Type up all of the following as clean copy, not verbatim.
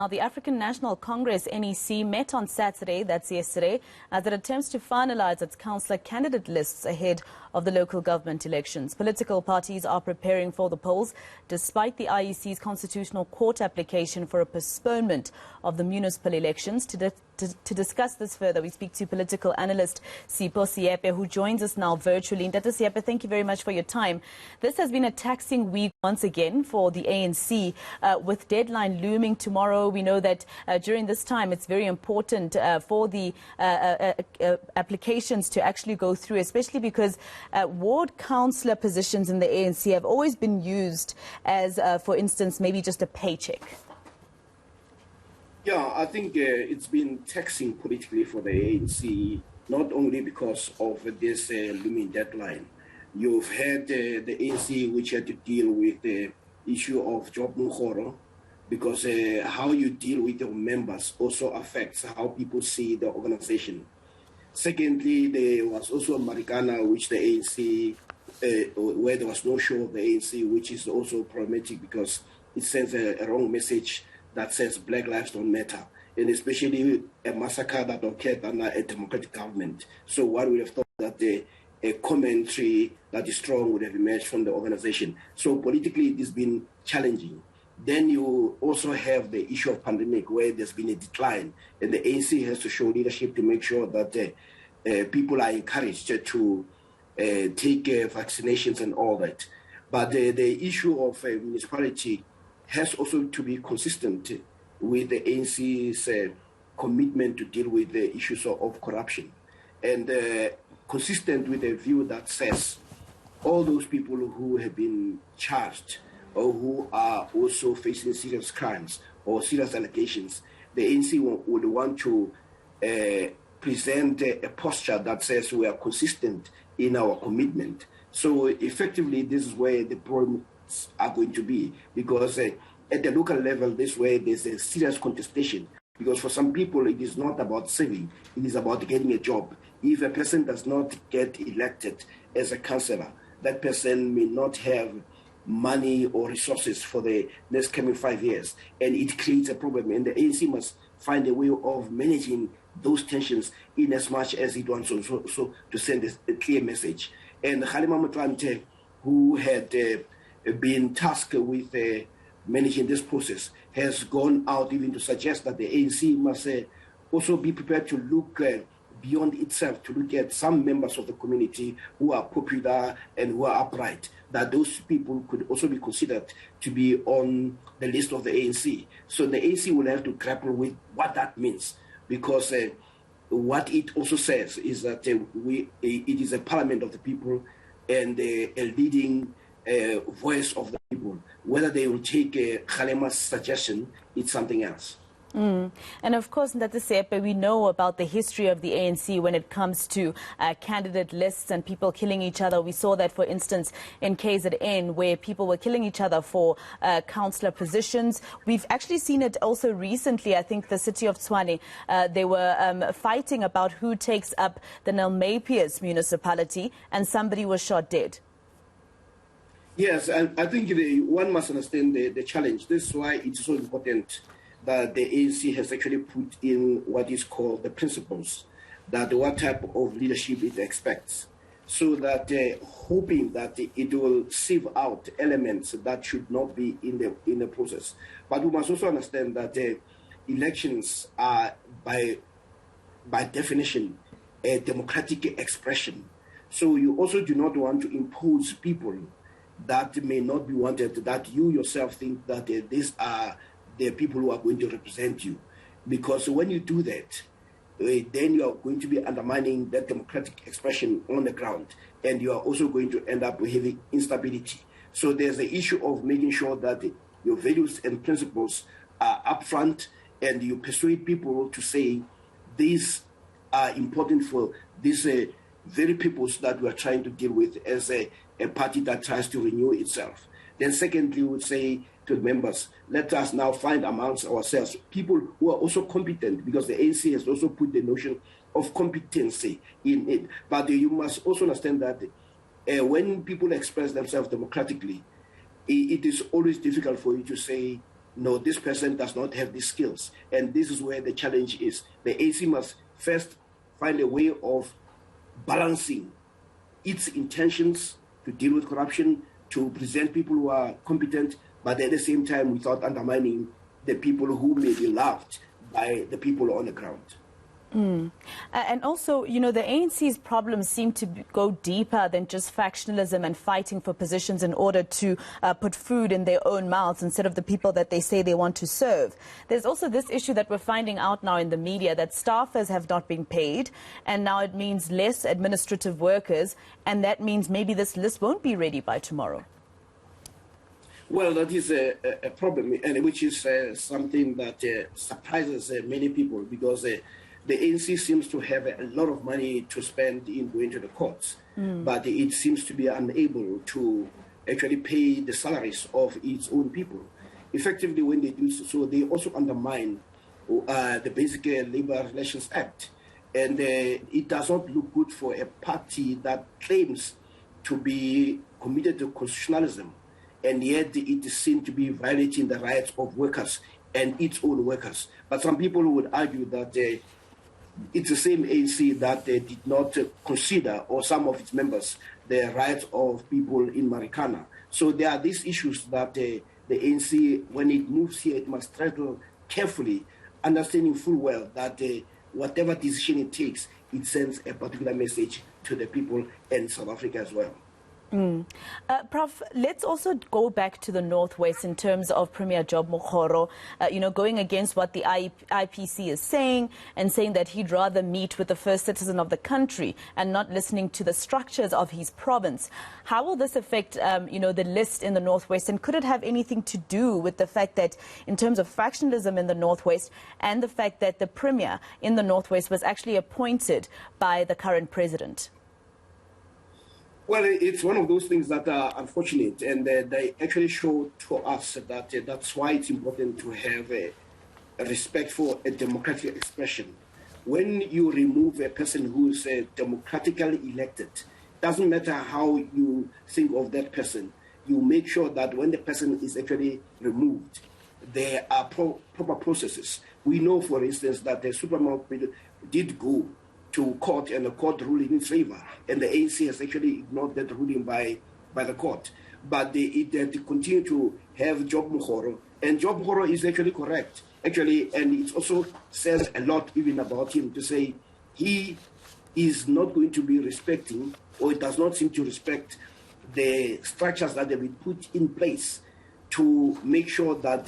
Now, the African National Congress, NEC, met on Saturday, that's yesterday, as it attempts to finalise its councillor candidate lists ahead of the local government elections. Political parties are preparing for the polls, despite the IEC's Constitutional Court application for a postponement of the municipal elections. To discuss this further, we speak to political analyst Sipho Seepe, who joins us now virtually. Dr. Seepe, thank you very much for your time. This has been a taxing week once again for the ANC, with deadline looming tomorrow. We know that during this time it's very important for the applications to actually go through, especially because ward councillor positions in the ANC have always been used as, for instance, maybe just a paycheck. Yeah, I think it's been taxing politically for the ANC, not only because of this looming deadline. You've had the ANC which had to deal with the issue of job mukoro, because how you deal with your members also affects how people see the organization. Secondly, there was also Marikana, which the ANC, where there was no show of the ANC, which is also problematic because it sends a wrong message that says Black lives don't matter, and especially a massacre that occurred under a democratic government. So one would have thought that a commentary that is strong would have emerged from the organization. So politically it has been challenging. Then you also have the issue of pandemic, where there's been a decline, and the ANC has to show leadership to make sure that people are encouraged to take vaccinations and all that. But the issue of municipality has also to be consistent with the ANC's commitment to deal with the issues of corruption, and consistent with a view that says all those people who have been charged or who are also facing serious crimes or serious allegations, the ANC would want to present a posture that says we are consistent in our commitment. So effectively, this is where the problems are going to be, because at the local level, this way there's a serious contestation, because for some people it is not about saving, it is about getting a job. If a person does not get elected as a councillor, that person may not have money or resources for the next coming 5 years, and it creates a problem, and the ANC must find a way of managing those tensions in as much as it wants also to send a clear message. And Kgalema Motlanthe, who had been tasked with managing this process, has gone out even to suggest that the ANC must also be prepared to look beyond itself, to look at some members of the community who are popular and who are upright, that those people could also be considered to be on the list of the ANC. So the ANC will have to grapple with what that means, because what it also says is that it is a parliament of the people and a leading voice of the people. Whether they will take Kgalema's suggestion, it's something else. And of course, Dr. Seepe, we know about the history of the ANC when it comes to candidate lists and people killing each other. We saw that, for instance, in KZN, where people were killing each other for councillor positions. We've actually seen it also recently. I think the city of Tshwane, they were fighting about who takes up the Nelmapius municipality, and somebody was shot dead. Yes, and I think one must understand the challenge. This is why it's so important that the ANC has actually put in what is called the principles, that what type of leadership it expects, so that hoping that it will sieve out elements that should not be in the process. But we must also understand that elections are by definition a democratic expression. So you also do not want to impose people that may not be wanted, that you yourself think that these are the people who are going to represent you. Because when you do that, then you are going to be undermining that democratic expression on the ground, and you are also going to end up having instability. So there's the issue of making sure that your values and principles are upfront, and you persuade people to say these are important for these very peoples that we are trying to deal with as a party that tries to renew itself. Then secondly, we would say to the members, let us now find amongst ourselves people who are also competent, because the ANC has also put the notion of competency in it. But you must also understand that when people express themselves democratically, it is always difficult for you to say no, this person does not have these skills. And this is where the challenge is. The ANC must first find a way of balancing its intentions to deal with corruption, to present people who are competent, but at the same time without undermining the people who may be loved by the people on the ground. And also, you know, the ANC's problems seem to go deeper than just factionalism and fighting for positions in order to put food in their own mouths instead of the people that they say they want to serve. There's also this issue that we're finding out now in the media that staffers have not been paid, and now it means less administrative workers, and that means maybe this list won't be ready by tomorrow. Well, that is a problem, and which is something that surprises many people, because the ANC seems to have a lot of money to spend in going to the courts, but it seems to be unable to actually pay the salaries of its own people. Effectively, when they do so, they also undermine the Basic Labour Relations Act. And it does not look good for a party that claims to be committed to constitutionalism, and yet it is seen to be violating the rights of workers and its own workers. But some people would argue that it's the same ANC that did not consider, or some of its members, the rights of people in Marikana. So there are these issues that the ANC, when it moves here, it must tread carefully, understanding full well that whatever decision it takes, it sends a particular message to the people in South Africa as well. Prof, let's also go back to the Northwest in terms of Premier Job Mokgoro, going against what the IPC is saying, and saying that he'd rather meet with the first citizen of the country and not listening to the structures of his province. How will this affect, the list in the Northwest, and could it have anything to do with the fact that in terms of factionalism in the Northwest and the fact that the Premier in the Northwest was actually appointed by the current president? Well, it's one of those things that are unfortunate, and they actually show to us that that's why it's important to have a respect for a democratic expression. When you remove a person who is democratically elected, doesn't matter how you think of that person, you make sure that when the person is actually removed, there are proper processes. We know, for instance, that the Supreme did go to court, and the court ruled in its favor, and the ANC has actually ignored that ruling by the court. But they continue to have Job Mokgoro, and Job Mokgoro is actually correct, and it also says a lot even about him, to say he is not going to be respecting, or it does not seem to respect, the structures that have been put in place to make sure that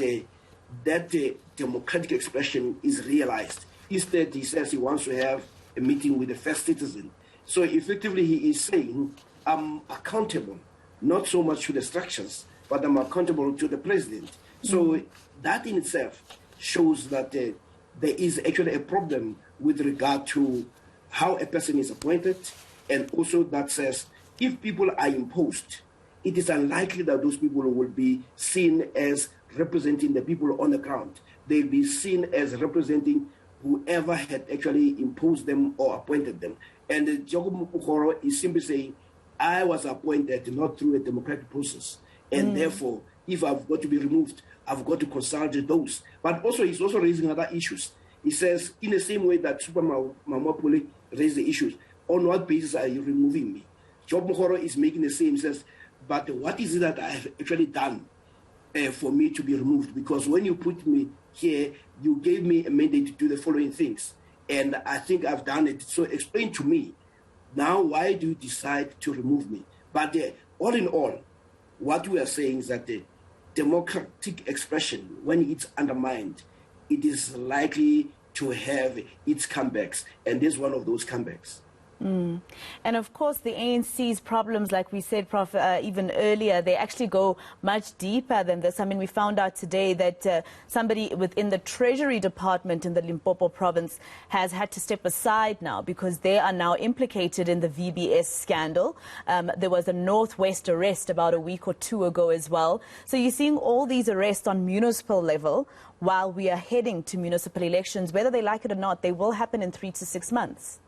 that democratic expression is realized. Instead, he says he wants to have a meeting with the first citizen. So effectively, he is saying, I'm accountable, not so much to the structures, but I'm accountable to the president. So that in itself shows that there is actually a problem with regard to how a person is appointed, and also that says if people are imposed, it is unlikely that those people will be seen as representing the people on the ground. They'll be seen as representing whoever had actually imposed them or appointed them. And Job Mokgoro is simply saying, I was appointed not through a democratic process. And therefore, if I've got to be removed, I've got to consult those. But also, he's also raising other issues. He says, in the same way that Super Mamapole raised the issues, on what basis are you removing me? Job Mokgoro is making the same. He says, but what is it that I have actually done for me to be removed? Because when you put me here, you gave me a mandate to do the following things, and I think I've done it. So explain to me, now why do you decide to remove me? But all in all, what we are saying is that the democratic expression, when it's undermined, it is likely to have its comebacks, and this is one of those comebacks. And of course, the ANC's problems, like we said, Prof, even earlier, they actually go much deeper than this. I mean, we found out today that somebody within the Treasury Department in the Limpopo province has had to step aside now because they are now implicated in the VBS scandal. There was a Northwest arrest about a week or two ago as well. So you're seeing all these arrests on municipal level while we are heading to municipal elections. Whether they like it or not, they will happen in 3 to 6 months.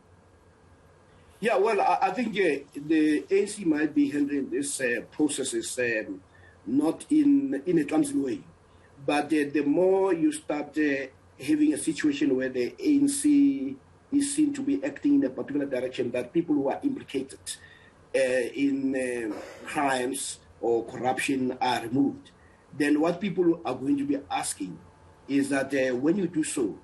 Yeah, well, I think the ANC might be handling this processes not in a clumsy way, But the more you start having a situation where the ANC is seen to be acting in a particular direction, that people who are implicated in crimes or corruption are removed, then what people are going to be asking is that when you do so,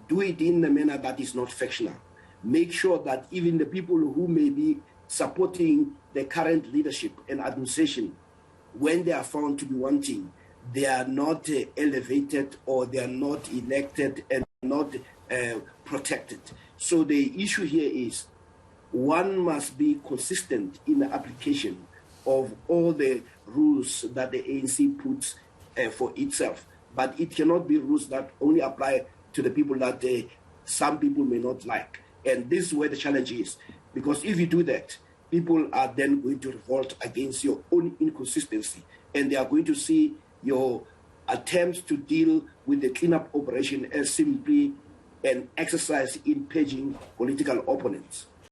do it in a manner that is not factional. Make sure that even the people who may be supporting the current leadership and administration, when they are found to be wanting, they are not elevated or they are not elected and not protected. So the issue here is one must be consistent in the application of all the rules that the ANC puts for itself. But it cannot be rules that only apply to the people that some people may not like. And this is where the challenge is. Because if you do that, people are then going to revolt against your own inconsistency. And they are going to see your attempts to deal with the cleanup operation as simply an exercise in purging political opponents.